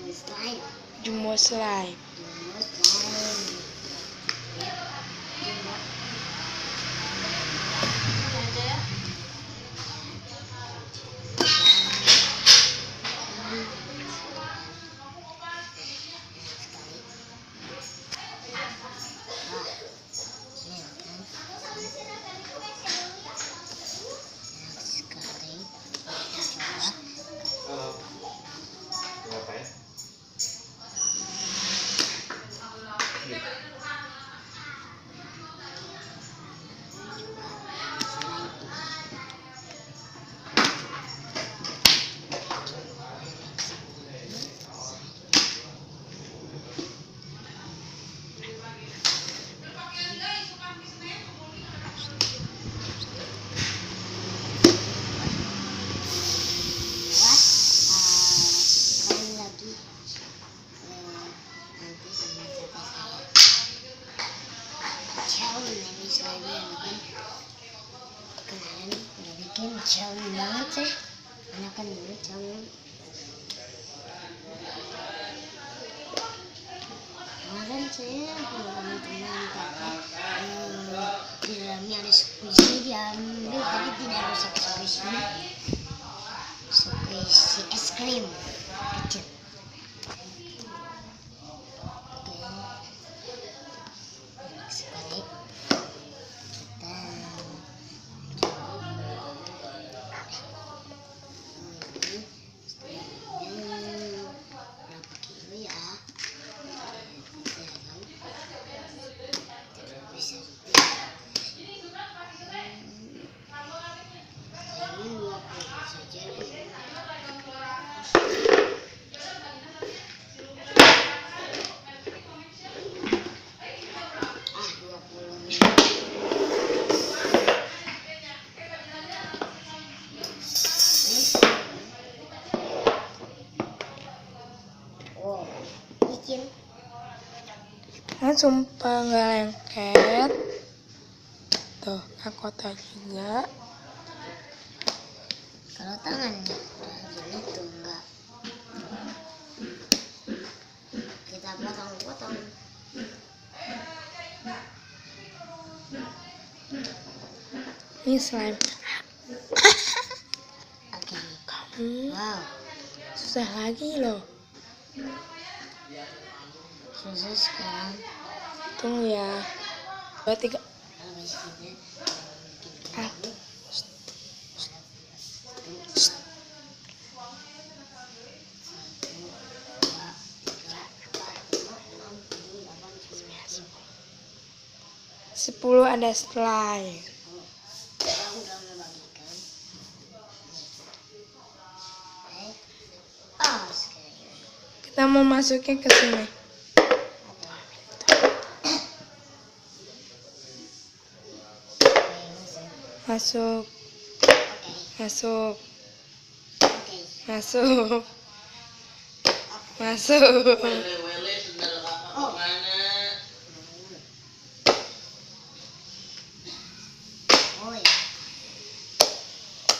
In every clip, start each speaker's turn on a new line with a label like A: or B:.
A: Slime.
B: Jumbo slime.
A: Jauh banget sih, anakan dulu jauh. Kemarin saya kalau teman-teman di dalamnya ada squishy, diambil tapi tidak rusak squishy. Squishy es krim kecil. Oke, sekali.
B: Kan sumpah nggak lengket. Tuh, kotak juga.
A: Kalau tangannya gini tuh enggak. Kita potong-potong.
B: Ini slime.
A: Oke.
B: Kamu
A: Wow.
B: susah lagi loh.
A: Susah sekarang.
B: Tunggu ya. 2, 3.
A: Habis ini.
B: Sepuluh ada slime. Kita mau masukin ke sini. Masuk. Masuk. Masuk. Masuk.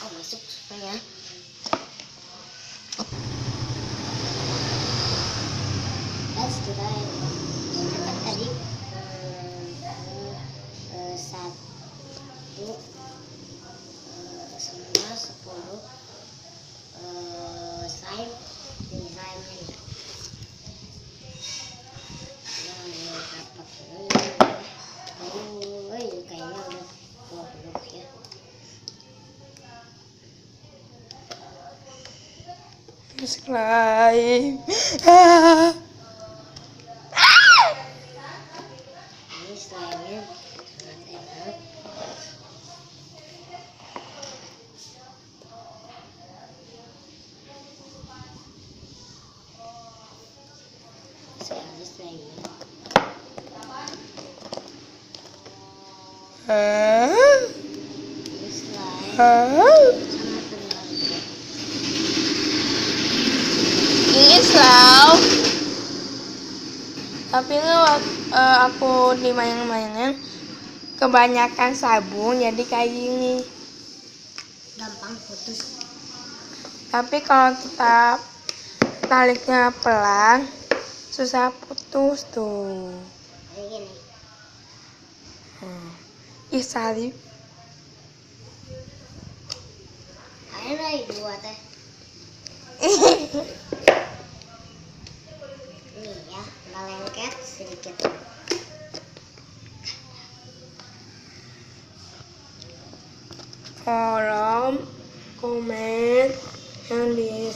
A: Masuk supaya kita kan tadi 1 semua 10 slime ini slime ini kayaknya udah 20 ya.
B: Slime.
A: Ini slime-nya sangat enak. Sekali slime-nya. Ini slime sangat berbahaya.
B: Ini slime. Tapi aku dimain-mainin kebanyakan sabun jadi kayak gini.
A: Gampang putus.
B: Tapi kalau kita tariknya pelan, susah putus tuh.
A: Kayak gini.
B: Ih, salib.
A: Ayo lagi dua teh. Nih ya, nggak lengket sedikit.
B: Kolom komen yang di